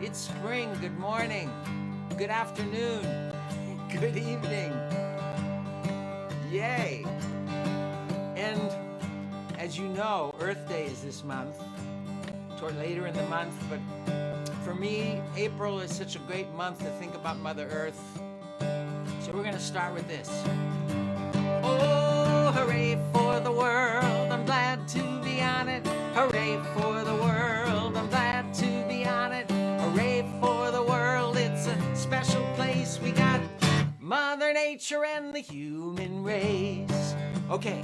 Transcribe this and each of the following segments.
It's spring. Good morning. Good afternoon. Good evening. Yay. And as you know, Earth Day is this month, toward later in the month, but for me, April is such a great month to think about Mother Earth. So we're going to start with this. Oh, hooray for the world, I'm glad to be on it. Hooray for the world, I'm glad to be on it. Hooray for the world, it's a special place. We got Mother Nature and the human race. Okay,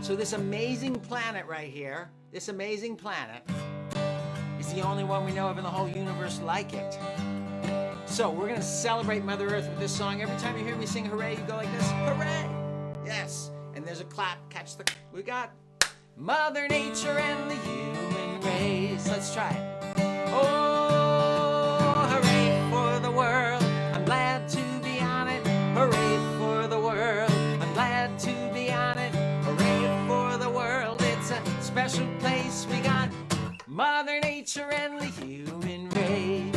so this amazing planet right here, this amazing planet, is the only one we know of in the whole universe like it. So we're going to celebrate Mother Earth with this song. Every time you hear me sing hooray, you go like this, hooray! Yes, and there's a clap, catch the, we got Mother Nature and the human race. Let's try it. Oh, hooray for the world, I'm glad to be on it. Hooray for the world, I'm glad to be on it. Hooray for the world, it's a special place. We got Mother Nature and the human race.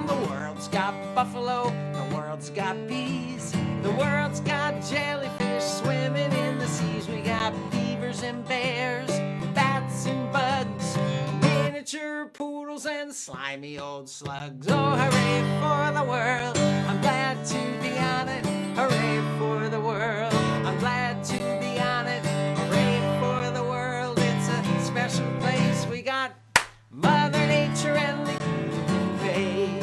The world's got buffalo, the world's got bees, the world's got jellyfish swimming in the seas. We got beavers and bears, bats and bugs, miniature poodles and slimy old slugs. Oh, hooray for the world, I'm glad to be on it. Hooray for the world, I'm glad to be on it. Hooray for the world, it's a special place. We got Mother Nature and the human race.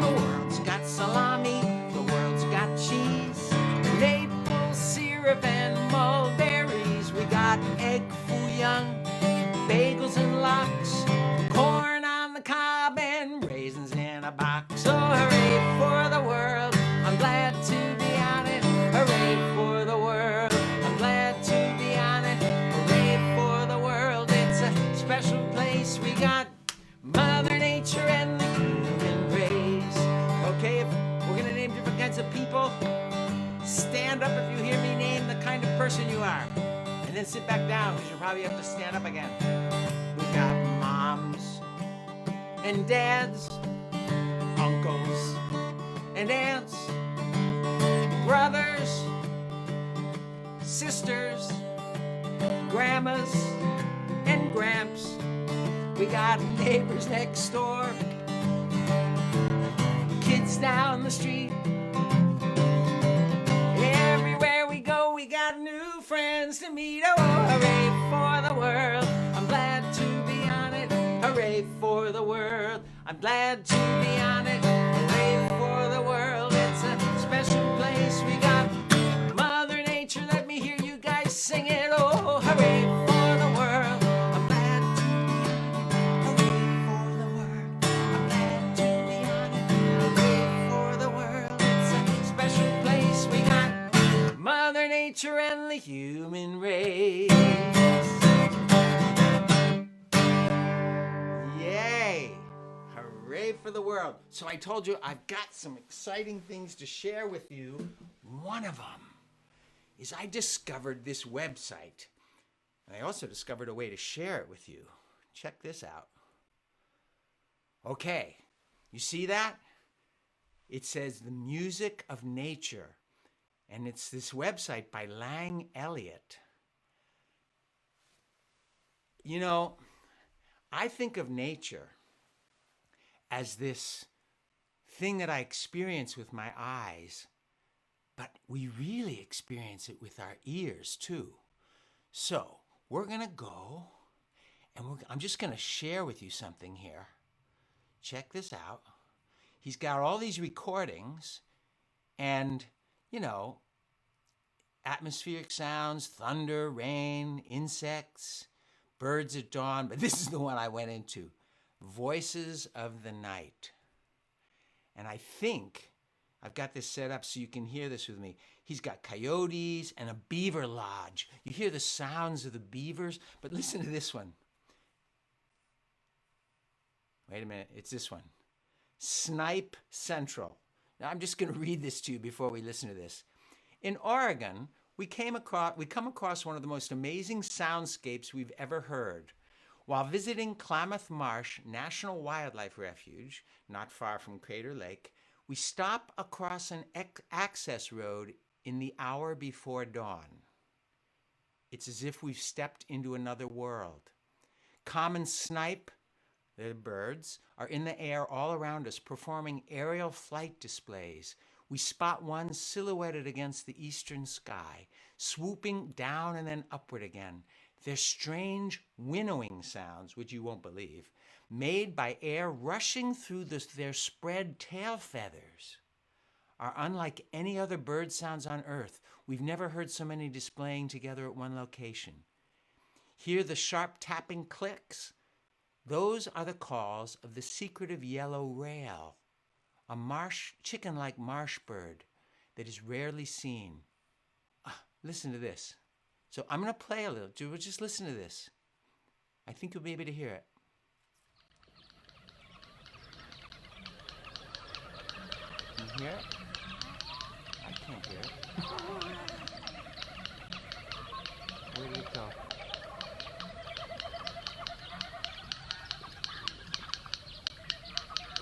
The world's got salami, the world's got cheese, maple syrup and mulberries. We got egg foo young, bagels and lox, corn on the cob and raisins in a box. Oh, hooray for the world, I'm glad to be on it. Hooray for the world, I'm glad to be on it. Hooray for the world, it's a special place. We got Mother Nature and the human race. Okay, if we're gonna name different kinds of people, stand up if you hear me name the kind of person you are. And then sit back down, because you'll probably have to stand up again. We got moms and dads, uncles and aunts, brothers, sisters, grandmas and gramps. We got neighbors next door, kids down the street. Everywhere we go, we got new friends to meet. Oh, hooray for the world, I'm glad to be on it. Hooray for the world, I'm glad to be on it. Hooray for the world, it's a special place. We got Mother Nature, let me hear you guys sing it. Oh, hooray for the world, I'm glad to be on it. Hooray for the world, I'm glad to be on it. Hooray for the world, it's a special place. We got Mother Nature and the human race. Yay! Hooray for the world. So I told you I've got some exciting things to share with you. One of them is I discovered this website. And I also discovered a way to share it with you. Check this out. Okay, you see that? It says The Music of Nature. And it's this website by Lang Elliott. You know, I think of nature as this thing that I experience with my eyes, but we really experience it with our ears too. So we're going to go, and I'm just going to share with you something here. Check this out. He's got all these recordings, and, you know, atmospheric sounds, thunder, rain, insects, birds at dawn, but this is the one I went into, Voices of the Night. And I think I've got this set up so you can hear this with me. He's got coyotes and a beaver lodge. You hear the sounds of the beavers, but listen to this one. Wait a minute, it's this one. Snipe Central. Now I'm just going to read this to you before we listen to this. In Oregon, we come across one of the most amazing soundscapes we've ever heard. While visiting Klamath Marsh National Wildlife Refuge, not far from Crater Lake, we stop across an access road in the hour before dawn. It's as if we've stepped into another world. Common snipe, the birds, are in the air all around us, performing aerial flight displays. We spot one silhouetted against the eastern sky, swooping down and then upward again. Their strange winnowing sounds, which you won't believe, made by air rushing through their spread tail feathers, are unlike any other bird sounds on Earth. We've never heard so many displaying together at one location. Hear the sharp tapping clicks? Those are the calls of the secretive yellow rail, a chicken-like marsh bird that is rarely seen. Listen to this. So I'm going to play a little. Just listen to this. I think you'll be able to hear it. Can you hear it? I can't hear it. Where did it go?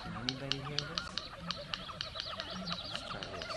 Can anybody hear this? Let's try this.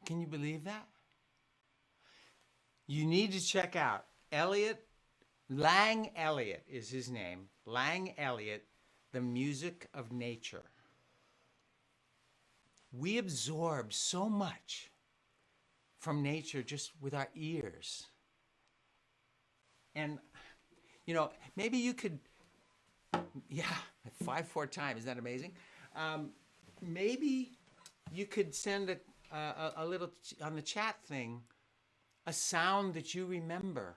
Can you believe that? You need to check out Lang Elliott is his name. Lang Elliott, The Music of Nature. We absorb so much from nature just with our ears. And, maybe you could, 5-4 times, isn't that amazing? Maybe you could send a little on the chat thing, a sound that you remember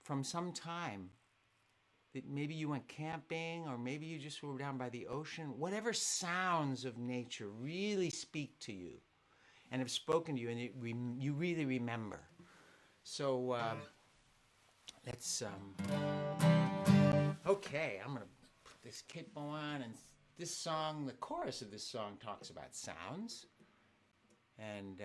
from some time, that maybe you went camping or maybe you just were down by the ocean. Whatever sounds of nature really speak to you and have spoken to you and you really remember. So let's okay, I'm gonna put this capo on, and this song, the chorus of this song talks about sounds. And,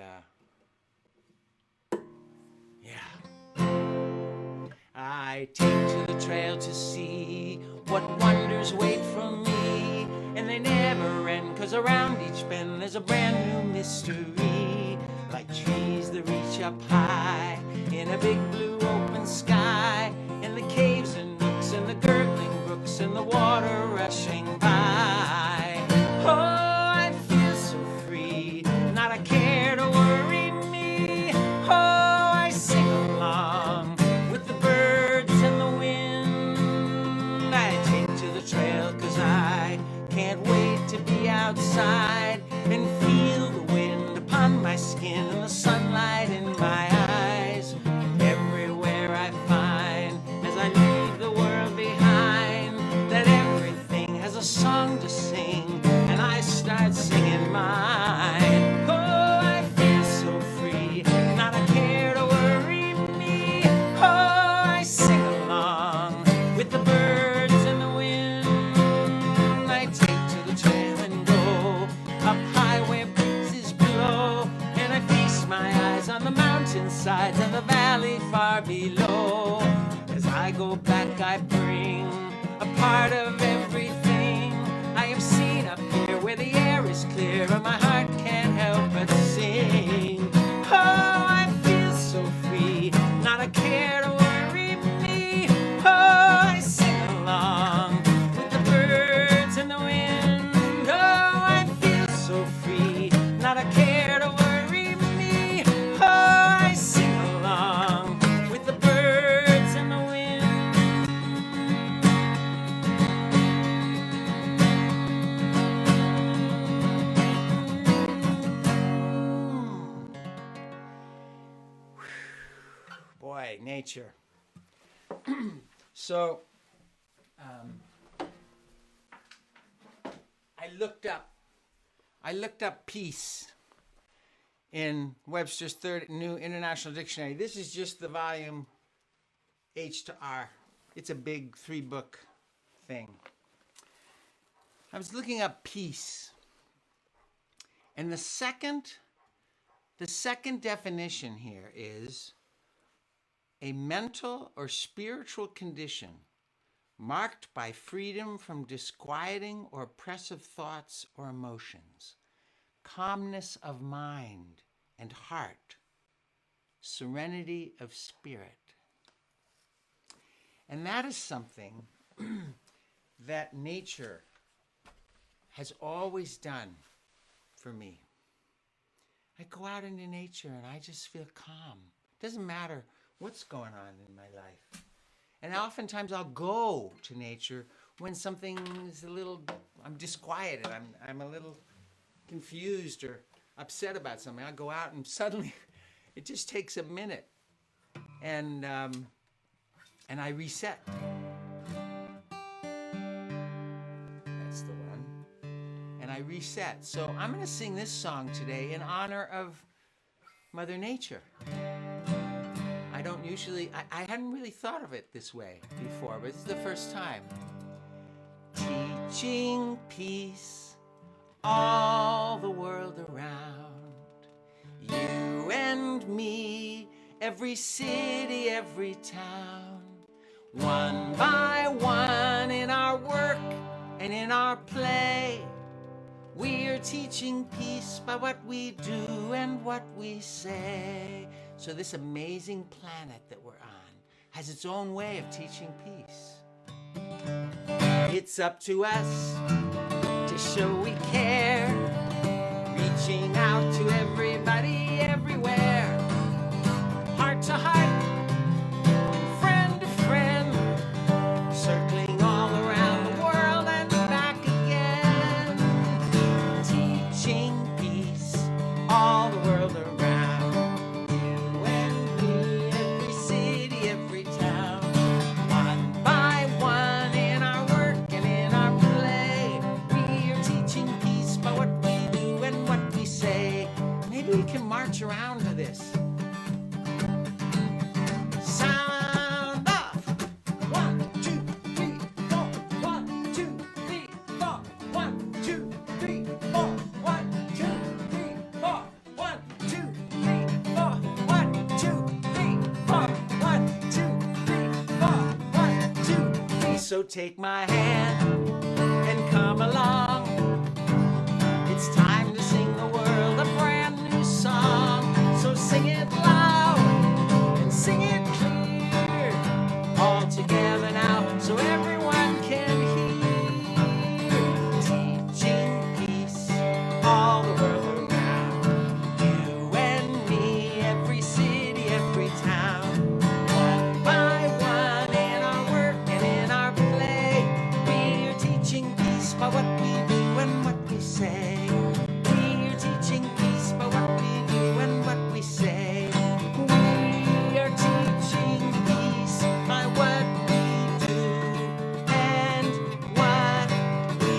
I take to the trail to see what wonders wait for me. And they never end, 'cause around each bend there's a brand new mystery. Like trees that reach up high in a big blue open sky. And the caves and nooks and the gurgling brooks and the water rushing by. Oh, I feel so free, not a care to worry me. Oh, I sing along with the birds and the wind. I take to the trail 'cause I can't wait to be outside and feel the wind upon my skin and the sunlight in my eyes. Everywhere I find, as I leave the world behind, that everything has a song to sing, and I start singing mine. Oh, I feel so free, not a care to worry me. Oh, I sing along with the birds and the wind. I take to the trail and go up high where breezes blow, and I feast my eyes on the mountainsides and the valley far below. part of everything. I am seen up here where the air is clear and my heart can't help but sing. Oh, I feel so free, not a care to worry me. Oh, I sing along with the birds and the wind. Oh, I feel so free, not a care to worry me. Oh, I sing along with the birds and the wind. Boy, nature. So, I looked up peace in Webster's Third New International Dictionary. This is just the volume H to R. It's a big 3-book thing. I was looking up peace, and the second definition here is a mental or spiritual condition marked by freedom from disquieting or oppressive thoughts or emotions, calmness of mind and heart, serenity of spirit. And that is something that nature has always done for me. I go out into nature and I just feel calm. It doesn't matter what's going on in my life. And oftentimes I'll go to nature when something is I'm disquieted, I'm a little confused or upset about something. I'll go out and suddenly it just takes a minute and I reset. That's the one. And I reset. So I'm going to sing this song today in honor of Mother Nature. I hadn't really thought of it this way before, but this is the first time. Teaching peace all the world around, you and me, every city, every town, one by one in our work and in our play. We're teaching peace by what we do and what we say. So this amazing planet that we're on has its own way of teaching peace. It's up to us to show we care, reaching out to everybody, everywhere, heart to heart, friend to friend, circling all around the world and back again, teaching peace all the world around. March around to this. Sound off. 1, 2, 3, 4. 1, 2, 3, 4. 1, 2, 3, 4. 1, 2, 3, 4. 1, 2, 3, 4. 1, 2, 3, 4. 1, 2, 3, 4. 1, 2, 3. So take my hand and come along. It's time to sing the world a brand new song. So sing it loud and sing it clear, all together now so everyone can hear. Teaching peace all the world around, you and me, every city, every town, one by one in our work and in our play. We're teaching peace by what we do and what we say. We're teaching peace by what we do and what we say. We are teaching peace by what we do and what we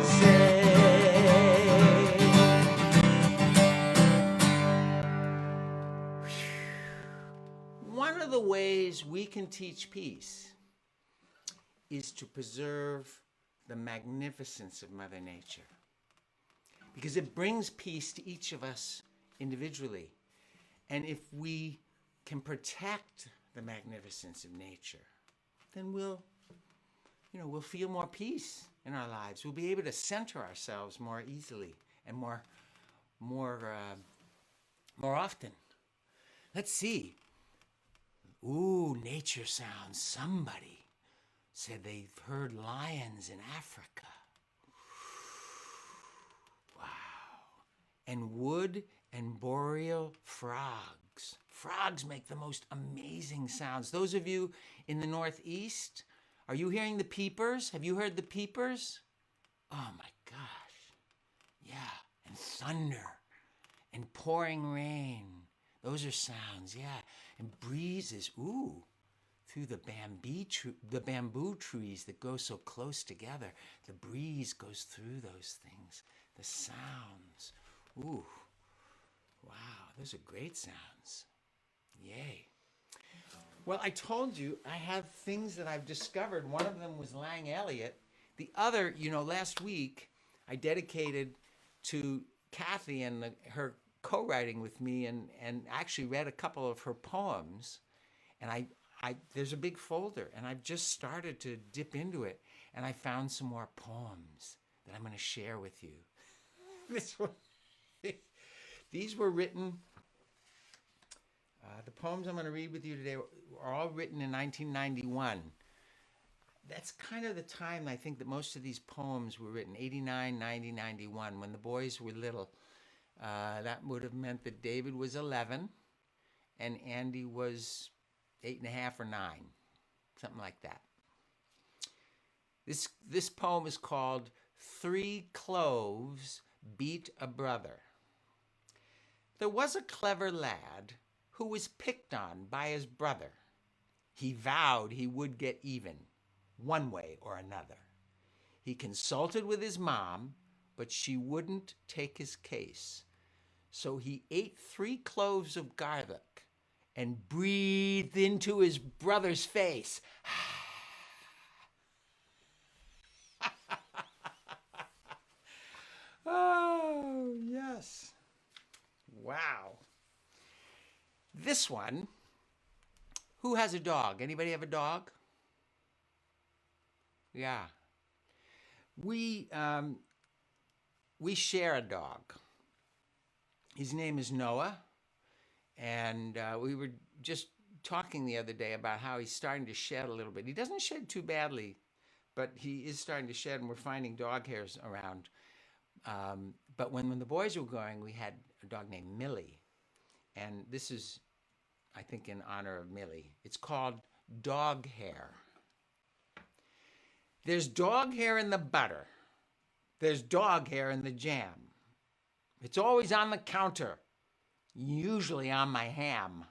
say. One of the ways we can teach peace is to preserve the magnificence of Mother Nature, because it brings peace to each of us individually. And if we can protect the magnificence of nature, then we'll we'll feel more peace in our lives. We'll be able to center ourselves more easily and more often. Let's see. Ooh, nature sounds. Somebody said they've heard lions in Africa. Wow. And wood and boreal frogs. Frogs make the most amazing sounds. Those of you in the Northeast, are you hearing the peepers? Have you heard the peepers? Oh my gosh. Yeah, and thunder and pouring rain. Those are sounds, yeah. And breezes, ooh, through the bamboo trees that go so close together. The breeze goes through those things. The sounds, ooh, wow, those are great sounds. Yay. Well, I told you I have things that I've discovered. One of them was Lang Elliott. The other, last week I dedicated to Kathy and her co-writing with me and actually read a couple of her poems. And I there's a big folder, and I've just started to dip into it, and I found some more poems that I'm going to share with you. These were written, the poems I'm going to read with you today are all written in 1991. That's kind of the time I think that most of these poems were written, 89, 90, 91, when the boys were little. That would have meant that David was 11 and Andy was 8.5 or 9, something like that. This poem is called 3 Cloves Beat a Brother. There was a clever lad who was picked on by his brother. He vowed he would get even, one way or another. He consulted with his mom, but she wouldn't take his case. So he ate 3 cloves of garlic and breathed into his brother's face. Oh, yes. Wow. This one, who has a dog? Anybody have a dog? Yeah. We share a dog. His name is Noah, and we were just talking the other day about how he's starting to shed a little bit. He doesn't shed too badly, but he is starting to shed, and we're finding dog hairs around. But when the boys were going, we had a dog named Millie, and this is, I think, in honor of Millie. It's called dog hair. There's dog hair in the butter. There's dog hair in the jam. It's always on the counter, usually on my ham.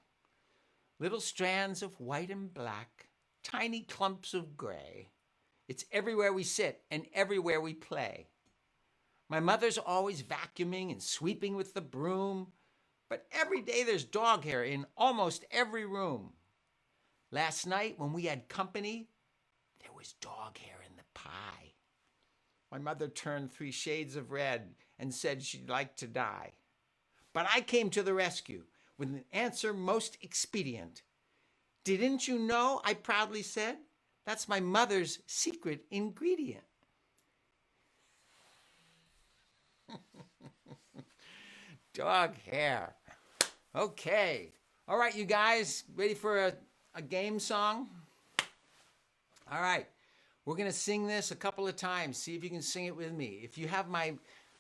Little strands of white and black, tiny clumps of gray. It's everywhere we sit and everywhere we play. My mother's always vacuuming and sweeping with the broom, but every day there's dog hair in almost every room. Last night when we had company, there was dog hair in the pie. My mother turned 3 shades of red and said she'd like to die. But I came to the rescue with an answer most expedient. Didn't you know, I proudly said, that's my mother's secret ingredient. Dog hair. Okay. All right, you guys, ready for a game song? All right. We're going to sing this a couple of times. See if you can sing it with me. If you have my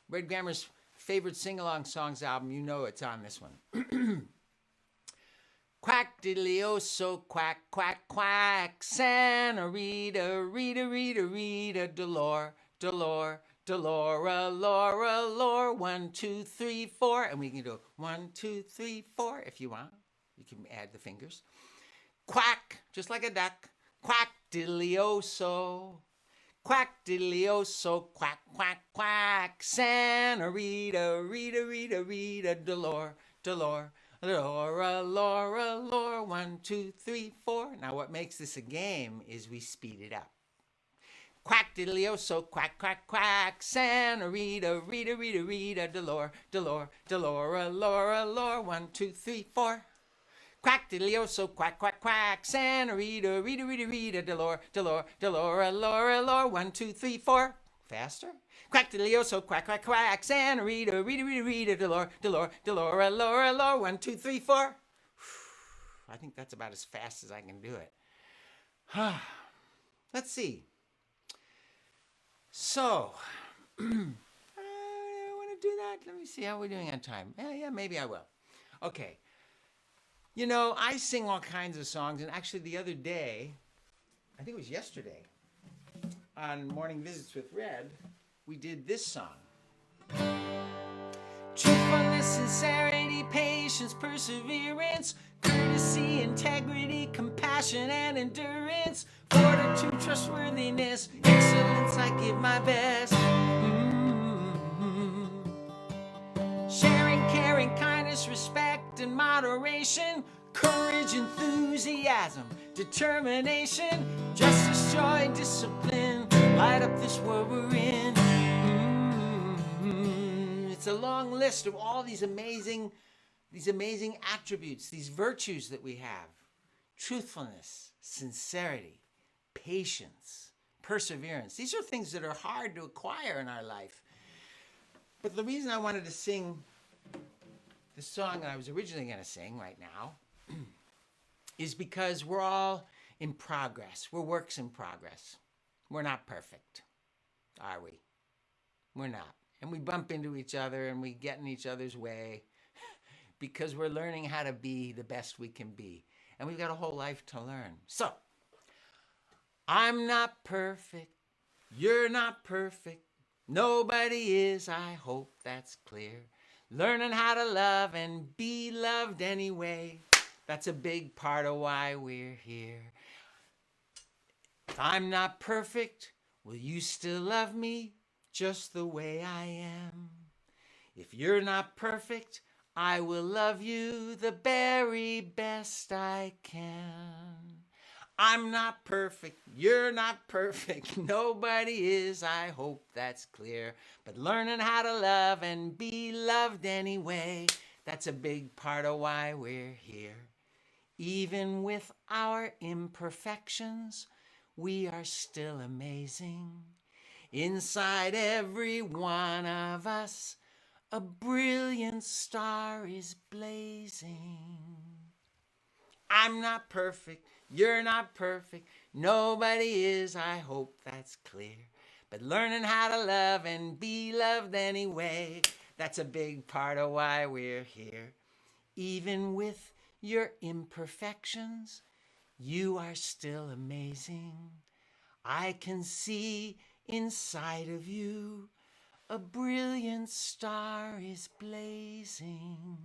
Red Grammar's favorite sing-along songs album, you know it's on this one. Quack-Diddlee-O-So, quack, quack, quack. Santa Rita, Rita, Rita, Rita, Dolor, Dolor, Dolora, Laura, Lore. 1, 2, 3, 4. And we can do 1, 2, 3, 4 if you want. You can add the fingers. Quack, just like a duck. Quack-Diddlee-O-So. Quack-Diddlee-O-So, quack, quack, quack. Santa Rita, Rita, Rita, Rita, Dolor, Dolor, Laura, Laura, Lore. 1, 2, 3, 4. Now what makes this a game is we speed it up. Quack-Diddlee-O-So, quack, quack, quack. Santa Rita, Rita, Rita, Rita, Dolor, Dolor, Dolora, Laura, Lore. 1, 2, 3, 4. Quack-Diddlee-O-So, quack, quack, quack. Santa Rita, Rita, Rita, Rita, Delora, Delora, Delora, Laura, Laura. 1, 2, 3, 4. Faster. Quack-Diddlee-O-So, quack, quack, quack. Santa Rita, Rita, Rita, Rita, Delora, Delora, Delora, Laura, Laura. 1, 2, 3, 4. I think that's about as fast as I can do it. Let's see. So, I want to do that. Let me see how we're doing on time. Yeah, maybe I will. Okay. You know, I sing all kinds of songs, and actually the other day, I think it was yesterday, on Morning Visits with Red, we did this song. Truthfulness, sincerity, patience, perseverance, courtesy, integrity, compassion, and endurance, fortitude, trustworthiness, excellence, I give my best. Sharing, caring, kindness, respect, and moderation, courage, enthusiasm, determination, justice, joy, discipline, light up this world we're in. It's a long list of all these amazing attributes, these virtues that we have. Truthfulness, sincerity, patience, perseverance. These are things that are hard to acquire in our life. But the reason I wanted to sing the song that I was originally going to sing right now is because we're all in progress. We're works in progress. We're not perfect, are we? We're not. And we bump into each other and we get in each other's way because we're learning how to be the best we can be. And we've got a whole life to learn. So, I'm not perfect. You're not perfect. Nobody is, I hope that's clear. Learning how to love and be loved anyway. That's a big part of why we're here. If I'm not perfect, will you still love me just the way I am? If you're not perfect, I will love you the very best I can. I'm not perfect, you're not perfect, nobody is, I hope that's clear. But learning how to love and be loved anyway, that's a big part of why we're here. Even with our imperfections, we are still amazing. Inside every one of us, a brilliant star is blazing. I'm not perfect, you're not perfect, nobody is, I hope that's clear. But learning how to love and be loved anyway, that's a big part of why we're here. Even with your imperfections, you are still amazing. I can see inside of you, a brilliant star is blazing.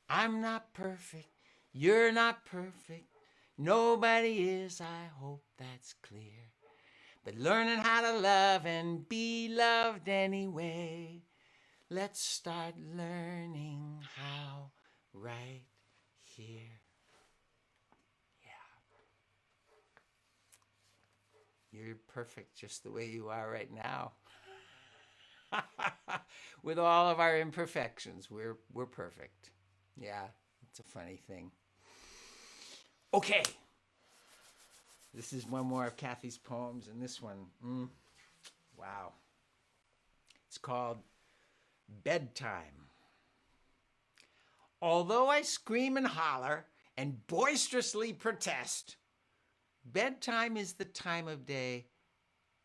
I'm not perfect, you're not perfect, nobody is, I hope that's clear. But learning how to love and be loved anyway, let's start learning how right here. Yeah. You're perfect just the way you are right now. With all of our imperfections, we're perfect. Yeah, it's a funny thing. Okay. This is one more of Kathy's poems, and this one, wow. It's called Bedtime. Although I scream and holler and boisterously protest, bedtime is the time of day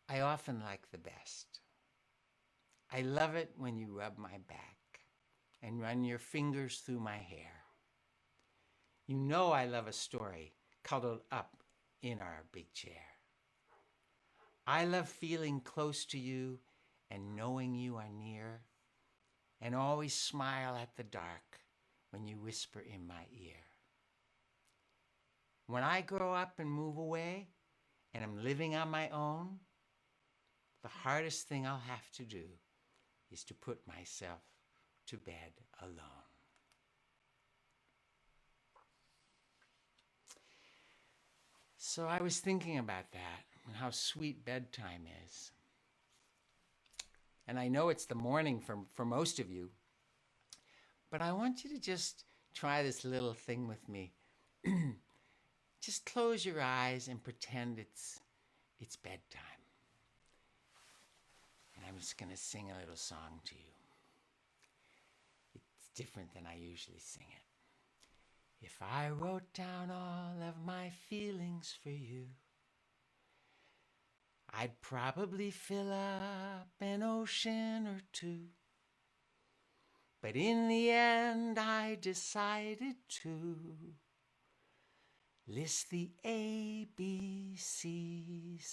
I often like the best. I love it when you rub my back and run your fingers through my hair. You know I love a story cuddled up in our big chair. I love feeling close to you and knowing you are near, and always smile at the dark when you whisper in my ear. When I grow up and move away and I'm living on my own, the hardest thing I'll have to do is to put myself to bed alone. So I was thinking about that and how sweet bedtime is. And I know it's the morning for most of you, but I want you to just try this little thing with me. Just close your eyes and pretend it's bedtime. And I'm just going to sing a little song to you. It's different than I usually sing it. If I wrote down all of my feelings for you, I'd probably fill up an ocean or two. But in the end, I decided to list the ABCs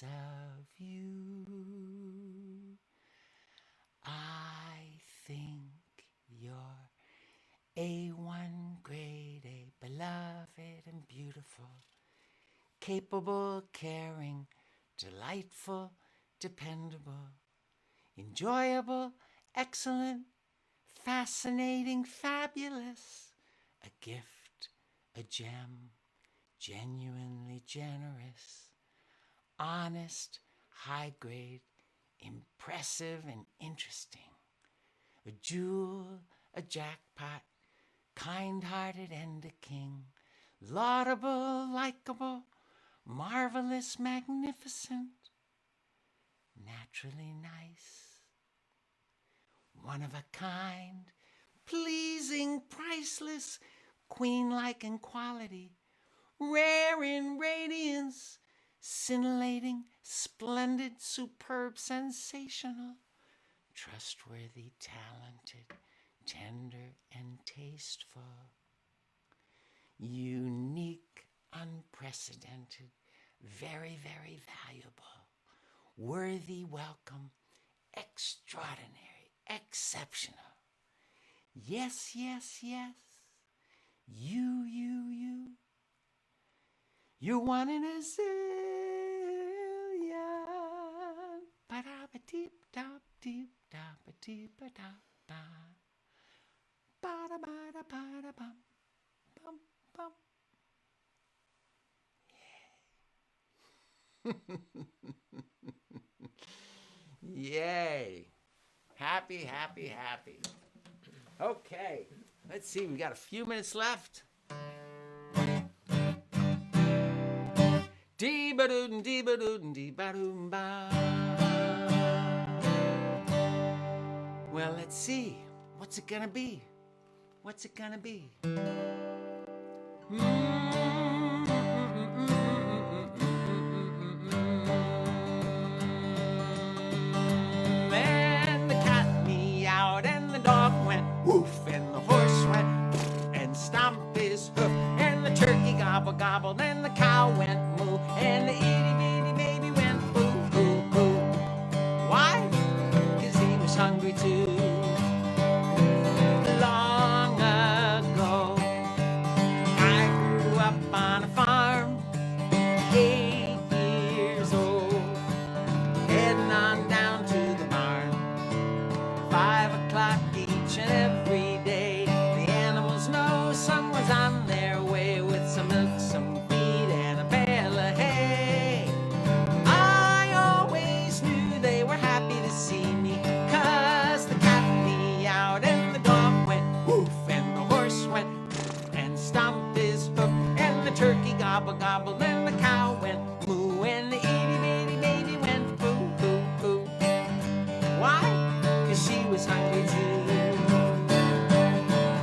of you. I think you're A1 grade A, beloved and beautiful, capable, caring, delightful, dependable, enjoyable, excellent, fascinating, fabulous, a gift, a gem, genuinely generous, honest, high grade, impressive and interesting, a jewel, a jackpot, kind-hearted and a king, laudable, likable, marvelous, magnificent, naturally nice, one of a kind, pleasing, priceless, queen-like in quality, rare in radiance, scintillating, splendid, superb, sensational, trustworthy, talented, tender, and tasteful, unique, unprecedented, very, very valuable, worthy, welcome, extraordinary, exceptional. Yes, yes, yes. You. You're one in a zillion. Ba-da-ba-deep-dop-deep-dop-a-deep-a-dop-ba. Ba-da-ba-da-ba-da-bum. Bum, bum. Yay. Happy, happy, happy. Okay, let's see, we got a few minutes left. Dee-ba-doon, dee-ba-doon, dee-ba-doon, ba. Well, let's see. What's it gonna be? What's it gonna be? And the cat meowed, and the dog went woof, and the horse went and stomped his hoof, and the turkey gobbled, gobbled, and the cow went moo, and the itty bitty baby went boo, boo, boo. Why? 'Cause he was hungry too. Long ago, I grew up on a farm, 8 years old, heading on down to the barn. 5 o'clock each and every day, the animals know someone's on their way with some milk, some feed, and a bale of hay. I always knew they were happy to see me, 'cause the cat meowed, and the dog went woof, and the horse went and stomped his hoof, and the turkey gobbled, gobbled, and the cow went moo, and the itty bitty baby went boo, boo, boo. Why? 'Cause she was hungry too.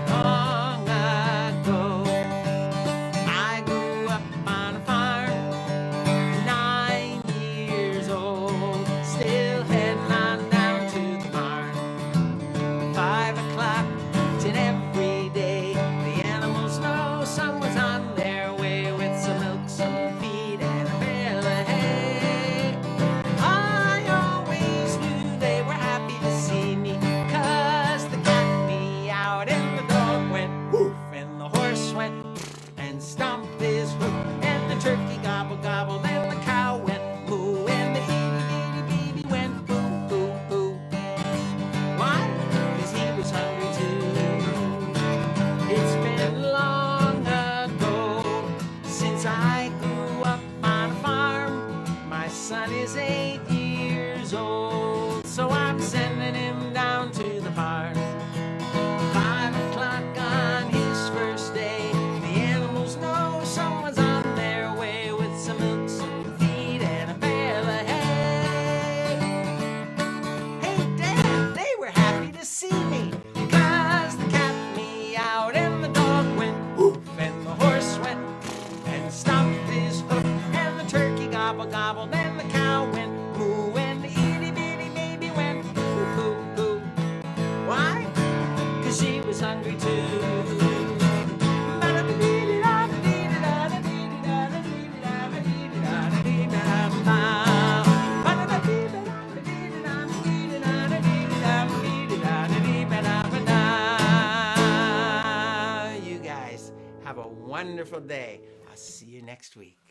Long ago, I grew up on a farm, 9 years old, still heading on down to the barn. 5 o'clock each and every day, the animals know someone's on their way with some milk, some feed, and a bale of hay. I always knew they were happy to see me, 'cause the cat meowed, and the dog went woof, and the horse went and stomped his hoof, and the turkey gobbled, gobbled, and the cow went moo, and the itty bitty baby went boo, boo, boo. Why? 'Cause he was hungry too. It's been long ago since I grew up on a farm. My son is 8 years old, so I'm sending him down to the barn. 5 o'clock on his first gobble, gobble. Then the cow went moo, and the itty bitty baby went poo, poo, poo. Why? 'Cause she was hungry too. You guys have a wonderful day. I'll see you next week.